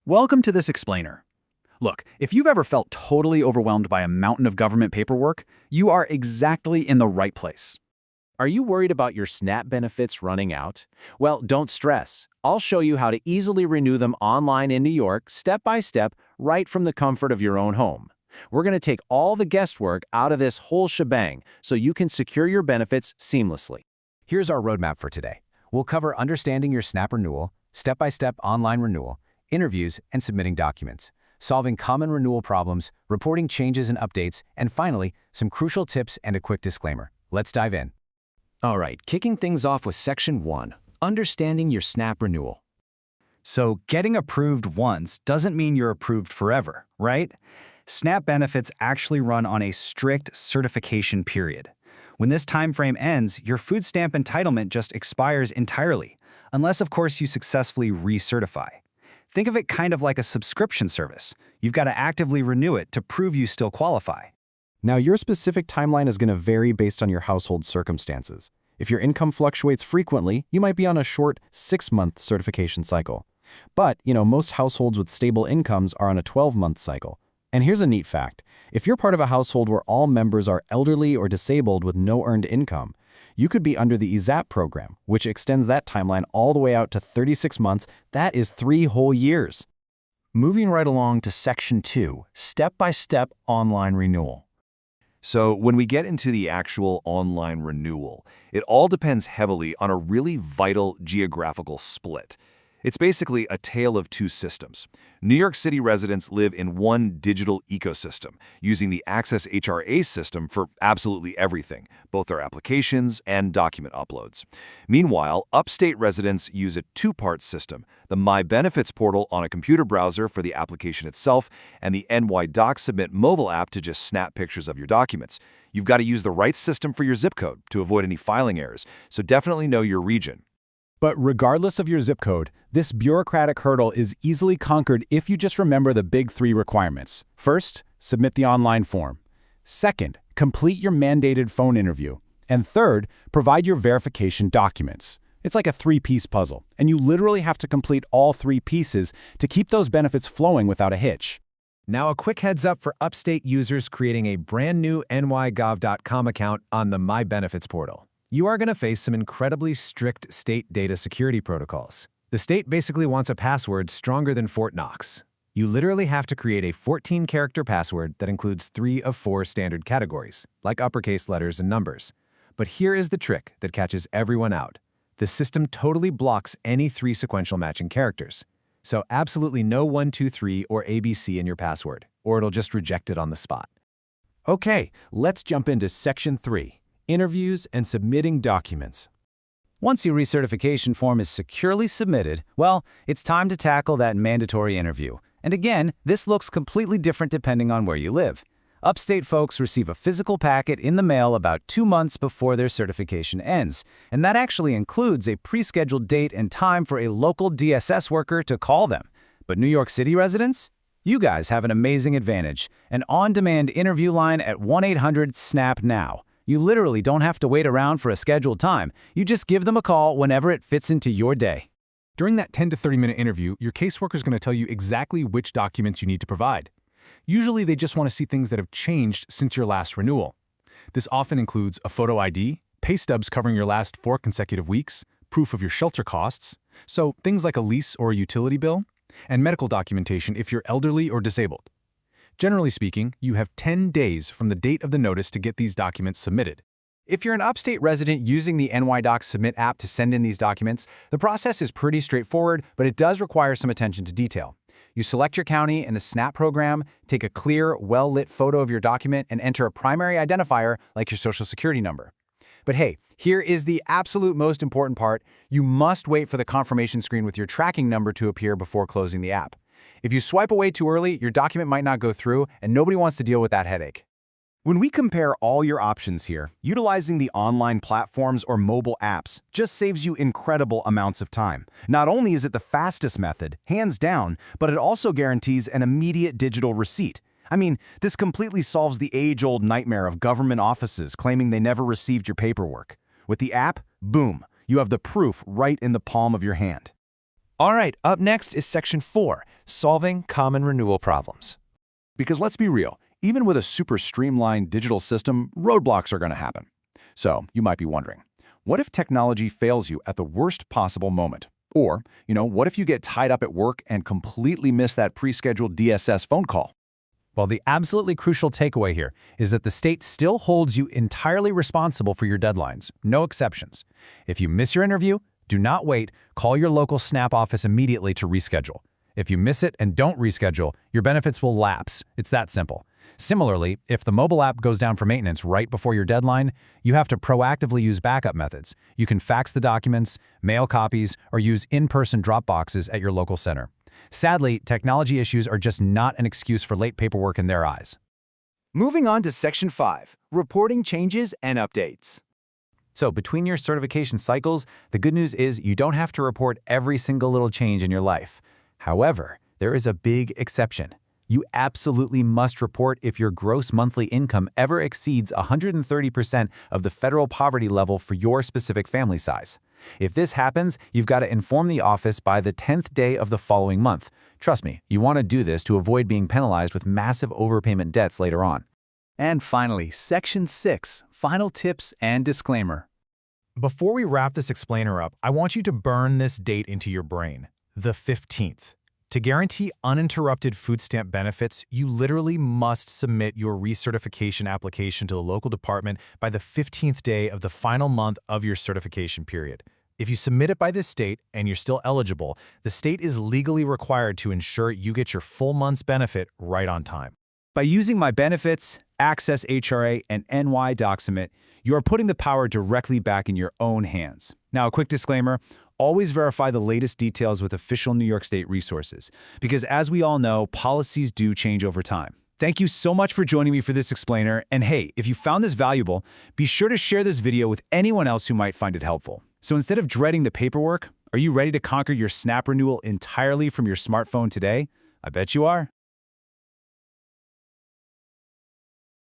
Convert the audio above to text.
Welcome to this explainer. Look, if you've ever felt totally overwhelmed by a mountain of government paperwork, you are exactly in the right place. Are you worried about your SNAP benefits running out? Well, don't stress. I'll show you how to easily renew them online in New York, step by step, right from the comfort of your own home. We're going to take all the guesswork out of this whole shebang so you can secure your benefits seamlessly. Here's our roadmap for today. We'll cover understanding your SNAP renewal, step-by-step online renewal, interviews, and submitting documents, solving common renewal problems, reporting changes and updates, and finally, some crucial tips and a quick disclaimer. Let's dive in. All right, kicking things off with Section 1, Understanding Your SNAP Renewal. So getting approved once doesn't mean you're approved forever, right? SNAP benefits actually run on a strict certification period. When this time frame ends, your food stamp entitlement just expires entirely, unless of course you successfully recertify. Think of it kind of like a subscription service. You've got to actively renew it to prove you still qualify. Now, your specific timeline is going to vary based on your household circumstances. If your income fluctuates frequently, you might be on a short 6-month certification cycle. But, most households with stable incomes are on a 12-month cycle. And here's a neat fact. If you're part of a household where all members are elderly or disabled with no earned income, you could be under the ESAP program, which extends that timeline all the way out to 36 months. That is 3 whole years. Moving right along to Section 2, Step-by-Step Online Renewal. So when we get into the actual online renewal, it all depends heavily on a really vital geographical split. It's basically a tale of two systems. New York City residents live in one digital ecosystem, using the Access HRA system for absolutely everything, both their applications and document uploads. Meanwhile, upstate residents use a two-part system, the My Benefits portal on a computer browser for the application itself, and the NY Doc Submit mobile app to just snap pictures of your documents. You've got to use the right system for your zip code to avoid any filing errors, so definitely know your region. But regardless of your zip code, this bureaucratic hurdle is easily conquered if you just remember the big 3 requirements. First, submit the online form. Second, complete your mandated phone interview. And third, provide your verification documents. It's like a 3-piece puzzle, and you literally have to complete all 3 pieces to keep those benefits flowing without a hitch. Now a quick heads up for upstate users creating a brand new nygov.com account on the My Benefits portal. You are going to face some incredibly strict state data security protocols. The state basically wants a password stronger than Fort Knox. You literally have to create a 14-character password that includes 3 of 4 standard categories, like uppercase letters and numbers. But here is the trick that catches everyone out. The system totally blocks any 3 sequential matching characters. So absolutely no 1, 2, 3 or ABC in your password, or it'll just reject it on the spot. Okay, let's jump into Section 3. Interviews and submitting documents. Once your recertification form is securely submitted, well, it's time to tackle that mandatory interview. And again, this looks completely different depending on where you live. Upstate folks receive a physical packet in the mail about 2 months before their certification ends, and that actually includes a pre-scheduled date and time for a local DSS worker to call them. But New York City residents? You guys have an amazing advantage, an on-demand interview line at 1-800-SNAP-NOW. You literally don't have to wait around for a scheduled time. You just give them a call whenever it fits into your day. During that 10 to 30-minute interview, your caseworker is going to tell you exactly which documents you need to provide. Usually, they just want to see things that have changed since your last renewal. This often includes a photo ID, pay stubs covering your last 4 consecutive weeks, proof of your shelter costs, so things like a lease or a utility bill, and medical documentation if you're elderly or disabled. Generally speaking, you have 10 days from the date of the notice to get these documents submitted. If you're an upstate resident using the NYDoc Submit app to send in these documents, the process is pretty straightforward, but it does require some attention to detail. You select your county and the SNAP program, take a clear, well-lit photo of your document, and enter a primary identifier like your social security number. But hey, here is the absolute most important part. You must wait for the confirmation screen with your tracking number to appear before closing the app. If you swipe away too early, your document might not go through, and nobody wants to deal with that headache. When we compare all your options here, utilizing the online platforms or mobile apps just saves you incredible amounts of time. Not only is it the fastest method, hands down, but it also guarantees an immediate digital receipt. I mean, this completely solves the age-old nightmare of government offices claiming they never received your paperwork. With the app, boom, you have the proof right in the palm of your hand. All right, up next is Section 4, Solving Common Renewal Problems. Because let's be real, even with a super streamlined digital system, roadblocks are going to happen. So you might be wondering, what if technology fails you at the worst possible moment? Or, what if you get tied up at work and completely miss that pre-scheduled DSS phone call? Well, the absolutely crucial takeaway here is that the state still holds you entirely responsible for your deadlines, no exceptions. If you miss your interview, do not wait. Call your local SNAP office immediately to reschedule. If you miss it and don't reschedule, your benefits will lapse. It's that simple. Similarly, if the mobile app goes down for maintenance right before your deadline, you have to proactively use backup methods. You can fax the documents, mail copies, or use in-person drop boxes at your local center. Sadly, technology issues are just not an excuse for late paperwork in their eyes. Moving on to Section 5, Reporting Changes and Updates. So between your certification cycles, the good news is you don't have to report every single little change in your life. However, there is a big exception. You absolutely must report if your gross monthly income ever exceeds 130% of the federal poverty level for your specific family size. If this happens, you've got to inform the office by the 10th day of the following month. Trust me, you want to do this to avoid being penalized with massive overpayment debts later on. And finally, Section 6, Final Tips and Disclaimer. Before we wrap this explainer up, I want you to burn this date into your brain, the 15th. To guarantee uninterrupted food stamp benefits, you literally must submit your recertification application to the local department by the 15th day of the final month of your certification period. If you submit it by this date and you're still eligible, the state is legally required to ensure you get your full month's benefit right on time. By using My Benefits, Access HRA, and NY DocSubmit, you are putting the power directly back in your own hands. Now, a quick disclaimer, always verify the latest details with official New York State resources, because as we all know, policies do change over time. Thank you so much for joining me for this explainer, and hey, if you found this valuable, be sure to share this video with anyone else who might find it helpful. So instead of dreading the paperwork, are you ready to conquer your SNAP renewal entirely from your smartphone today? I bet you are.